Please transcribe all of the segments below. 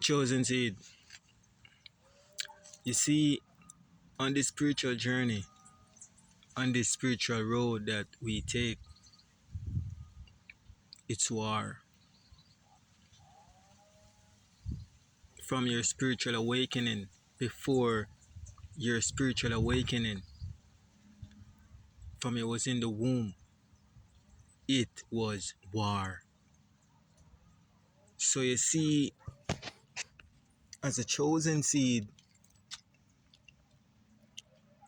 Chosen seed, you see, on this spiritual journey, on this spiritual road that we take, it's war. From your spiritual awakening, before your spiritual awakening, from it was in the womb, it was war. So you see, as a chosen seed,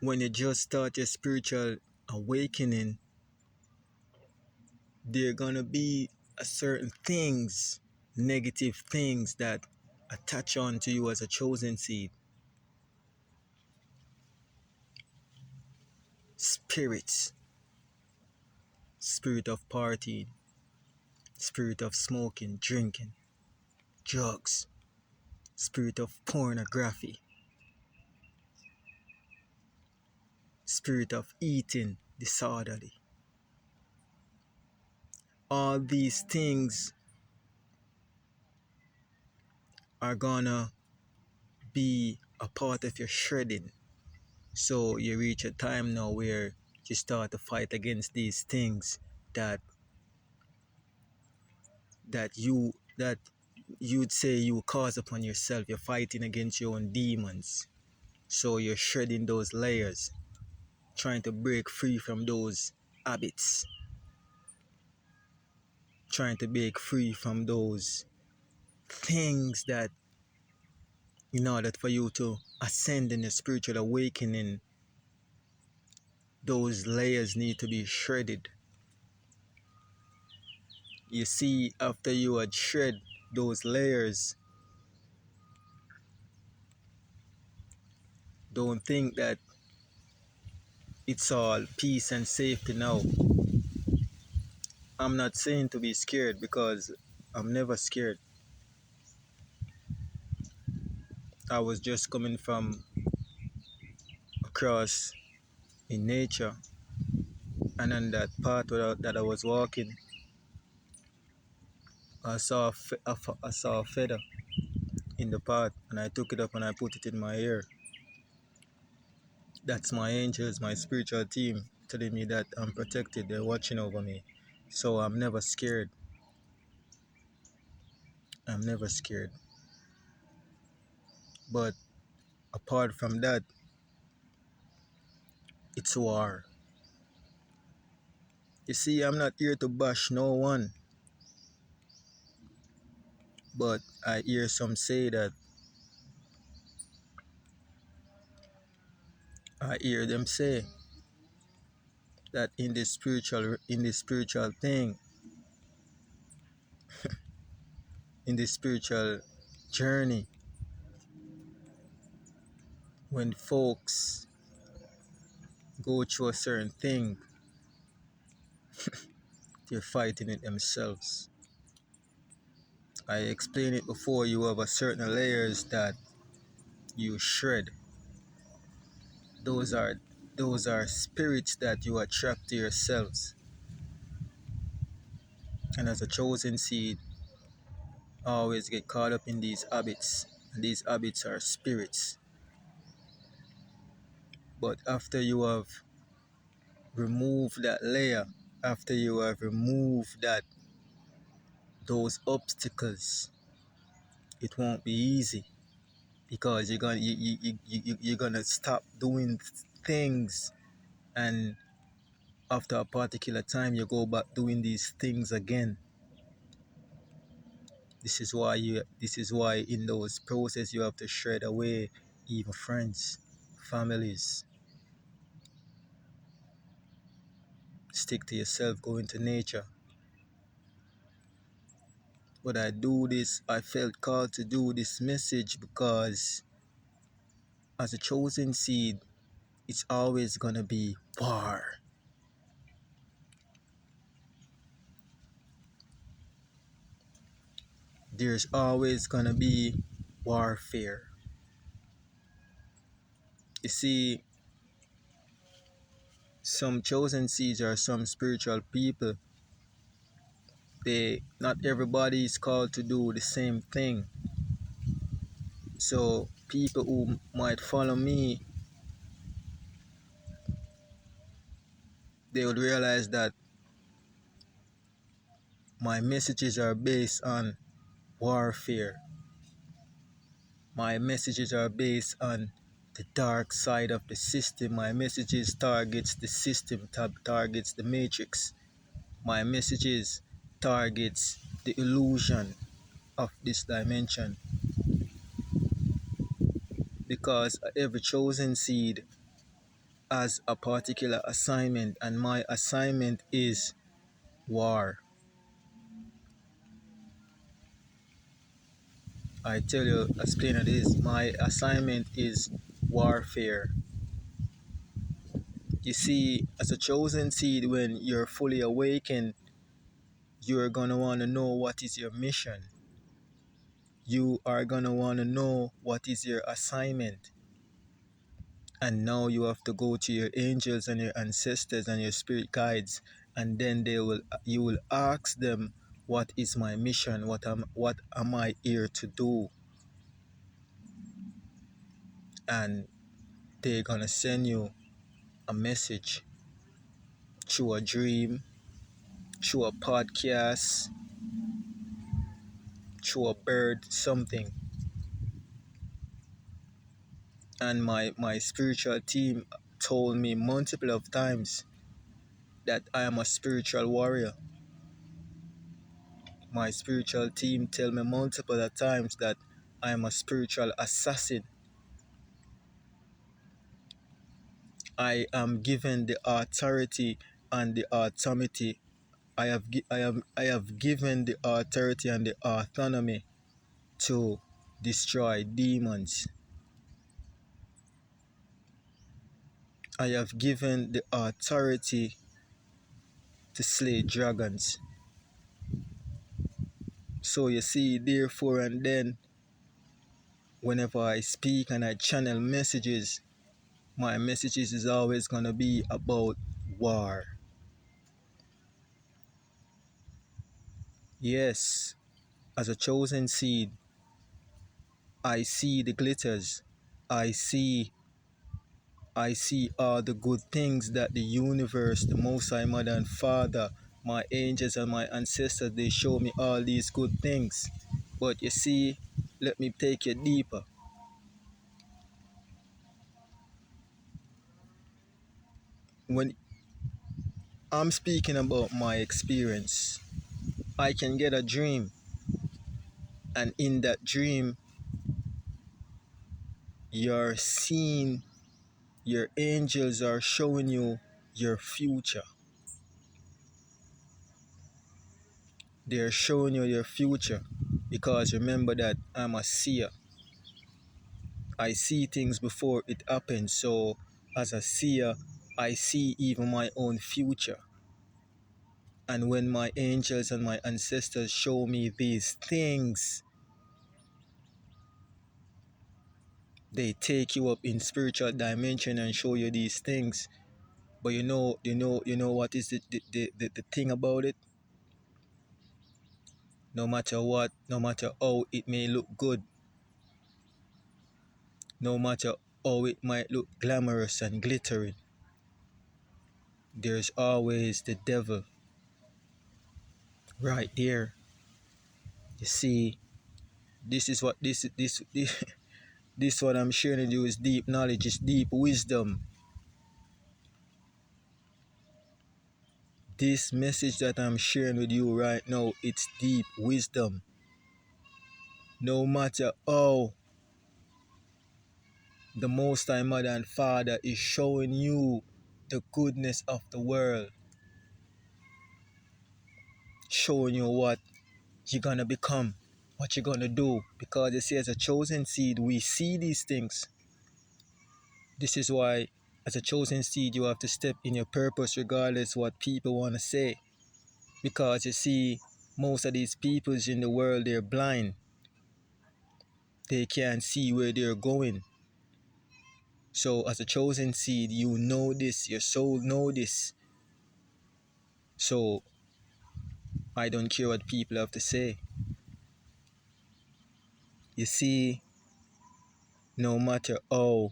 when you just start your spiritual awakening, there are gonna be a certain things, negative things that attach on to you as a chosen seed. Spirits, spirit of partying, spirit of smoking, drinking, drugs, spirit of pornography, spirit of eating disorderly. All these things are gonna be a part of your shredding. So you reach a time now where you start to fight against these things that that you'd say you cause upon yourself. You're fighting against your own demons. So you're shredding those layers, trying to break free from those habits, trying to break free from those things that, in order for you to ascend in the spiritual awakening, those layers need to be shredded. You see, after you had shred those layers, don't think that it's all peace and safety now. I'm not saying to be scared, because I'm never scared. I was just coming from across in nature, and on that path that I was walking, I saw a feather in the path, and I took it up and I put it in my ear. That's my angels, my spiritual team, telling me that I'm protected. They're watching over me. So I'm never scared. I'm never scared. But apart from that, it's war. You see, I'm not here to bash no one, but I hear some say that, I hear them say that in this spiritual thing, in this spiritual journey, when folks go through a certain thing, they're fighting it themselves. I explained it before. You have a certain layers that you shred. Those are those are spirits that you attract to yourselves. And as a chosen seed, always get caught up in these habits. And these habits are spirits. But after you have removed that layer, after you have removed those obstacles, it won't be easy, because you're gonna stop doing things, and after a particular time you go back doing these things again. This is why in those process you have to shred away even friends, families. Stick to yourself, go into nature. But I felt called to do this message because as a chosen seed, it's always gonna be war. There's always gonna be warfare. You see, some chosen seeds or some spiritual people, they not everybody is called to do the same thing. So people who might follow me, they would realize that my messages are based on warfare. My messages are based on the dark side of the system. My messages targets the system, targets the matrix. My messages targets the illusion of this dimension, because every chosen seed has a particular assignment, and my assignment is war. I tell you as plain as it is, my assignment is warfare. You see, as a chosen seed, when you're fully awakened, you're gonna want to know what is your mission. You are gonna want to know what is your assignment. And now you have to go to your angels and your ancestors and your spirit guides, and then you will ask them, what is my mission? What am I here to do? And they're gonna send you a message through a dream, through a podcast, through a bird, something. And my spiritual team told me multiple of times that I am a spiritual warrior. My spiritual team tell me multiple of times that I am a spiritual assassin. I am given the authority and the autonomy. I have given the authority and the autonomy to destroy demons. I have given the authority to slay dragons. So you see, therefore, and then whenever I speak and I channel messages, my messages is always gonna be about war. Yes, as a chosen seed, I see the glitters. I see I see all the good things that the universe, the Most High Mother and Father, my angels and my ancestors, they show me all these good things. But you see, let me take you deeper. When I'm speaking about my experience, I can get a dream, and in that dream, you're seeing, your angels are showing you your future. They're showing you your future, because remember that I'm a seer. I see things before it happens. So as a seer, I see even my own future. And when my angels and my ancestors show me these things, they take you up in spiritual dimension and show you these things. But you know what is the thing about it? No matter what, no matter how it may look good, no matter how it might look glamorous and glittering, there's always the devil right there. You see, this is what this this what I'm sharing with you is deep knowledge, is deep wisdom. This message that I'm sharing with you right now, it's deep wisdom. No matter how the Most High Mother and Father is showing you the goodness of the world, showing you what you're gonna become, what you're gonna do. Because you see, as a chosen seed, we see these things. This is why, as a chosen seed, you have to step in your purpose regardless what people want to say. Because you see, most of these peoples in the world, they're blind. They can't see where they're going. So as a chosen seed, you know this, your soul know this. So I don't care what people have to say. You see, no matter how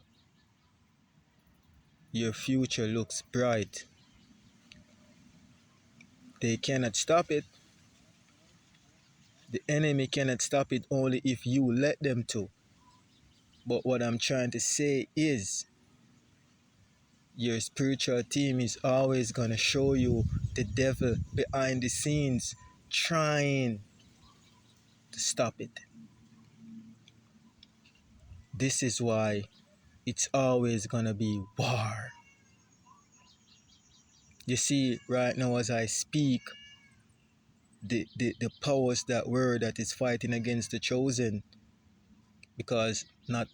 your future looks bright, they cannot stop it. The enemy cannot stop it only if you let them to. But what I'm trying to say is, your spiritual team is always going to show you the devil behind the scenes trying to stop it. This is why it's always going to be war. You see, right now as I speak, the powers that were that is fighting against the chosen, because not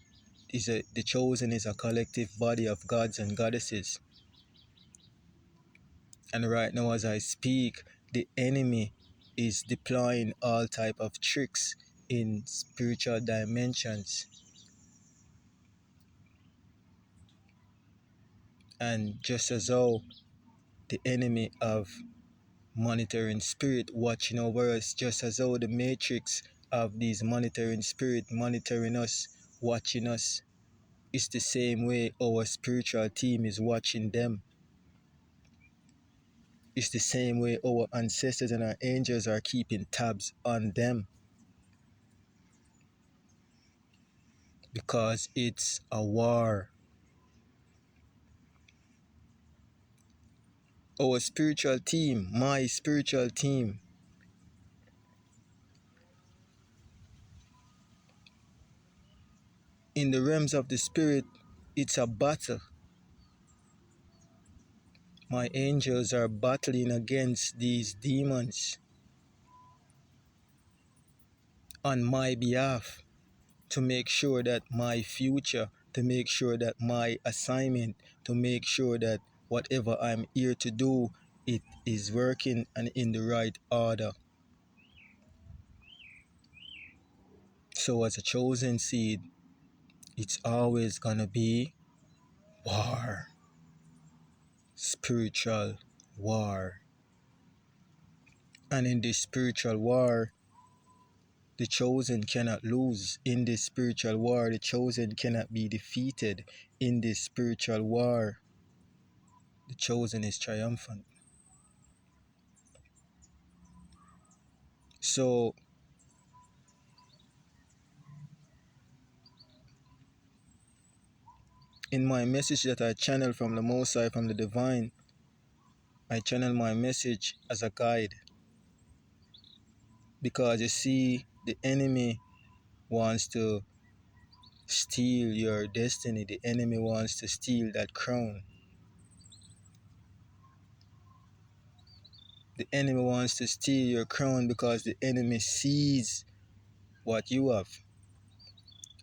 is a the chosen is a collective body of gods and goddesses. And right now as I speak, the enemy is deploying all type of tricks in spiritual dimensions. And just as how the enemy of monitoring spirit watching over us, just as how the matrix of these monitoring spirit monitoring us, watching us, it's the same way our spiritual team is watching them. It's the same way our ancestors and our angels are keeping tabs on them, because it's a war. Our spiritual team, my spiritual team, in the realms of the spirit, it's a battle. My angels are battling against these demons on my behalf, to make sure that my future, to make sure that my assignment, to make sure that whatever I'm here to do, it is working and in the right order. So as a chosen seed, it's always gonna be war. Spiritual war. And in this spiritual war, the chosen cannot lose. In this spiritual war, the chosen cannot be defeated. In this spiritual war, the chosen is triumphant. So, in my message that I channel from the Most High, from the Divine, I channel my message as a guide. Because you see, the enemy wants to steal your destiny. The enemy wants to steal that crown. The enemy wants to steal your crown because the enemy sees what you have.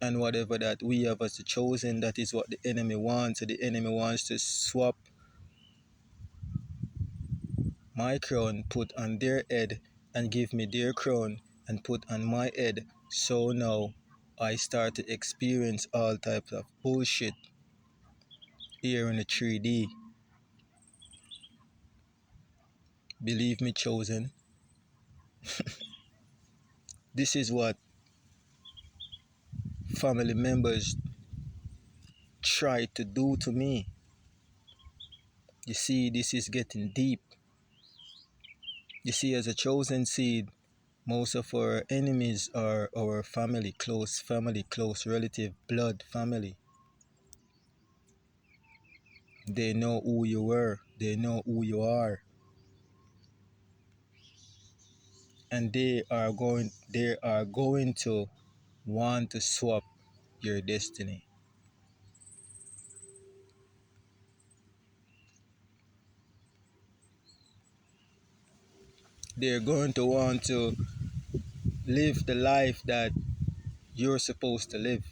And whatever that we have as the chosen, that is what the enemy wants. So the enemy wants to swap my crown, put on their head, and give me their crown and put on my head. So now I start to experience all types of bullshit here in the 3D. Believe me, chosen, this is what family members try to do to me. You see, this is getting deep. You see, as a chosen seed, most of our enemies are our family, close relative, blood family. They know who you were, they know who you are. And they are going to want to swap your destiny. They're going to want to live the life that you're supposed to live,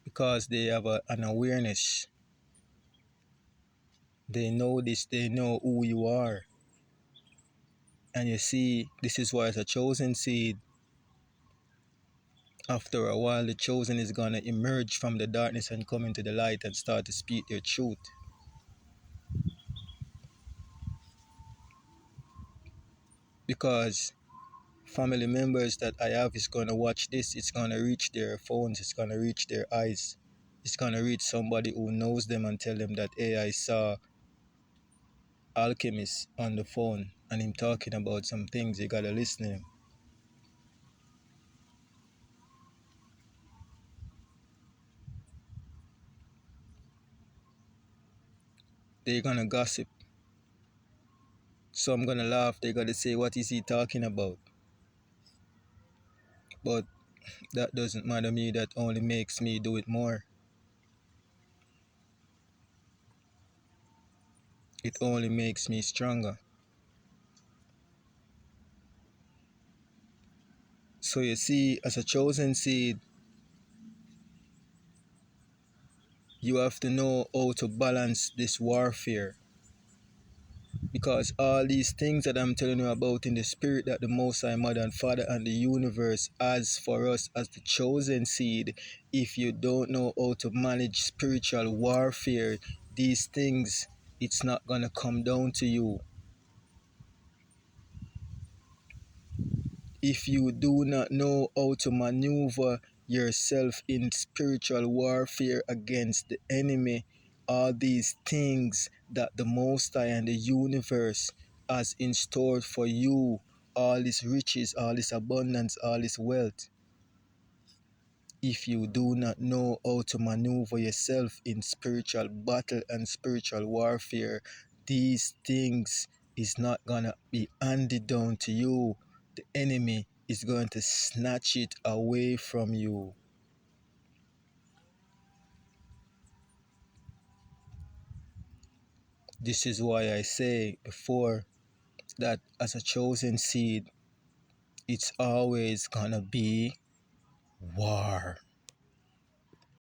because they have an awareness. They know this, they know who you are. And you see, this is why, as a chosen seed, after a while, the chosen is going to emerge from the darkness and come into the light and start to speak their truth. because family members that I have is gonna watch this. It's gonna reach their phones. It's gonna reach their eyes. It's gonna reach somebody who knows them and tell them that, hey, I saw Alchemist on the phone and him talking about some things. You gotta listen to him. They're gonna gossip. Some gonna laugh. They're gonna say, what is he talking about? But that doesn't matter me. That only makes me do it more. It only makes me stronger. So you see, as a chosen seed, you have to know how to balance this warfare. Because all these things that I'm telling you about in the spirit that the Most High Mother and Father and the universe has for us as the chosen seed, if you don't know how to manage spiritual warfare, these things, it's not going to come down to you. If you do not know how to maneuver yourself in spiritual warfare against the enemy, all these things that the Most High and the universe has in store for you, all this riches, all this abundance, all this wealth, if you do not know how to maneuver yourself in spiritual battle and spiritual warfare, these things is not gonna be handed down to you. The enemy is going to snatch it away from you. This is why I say before that as a chosen seed, it's always gonna be war.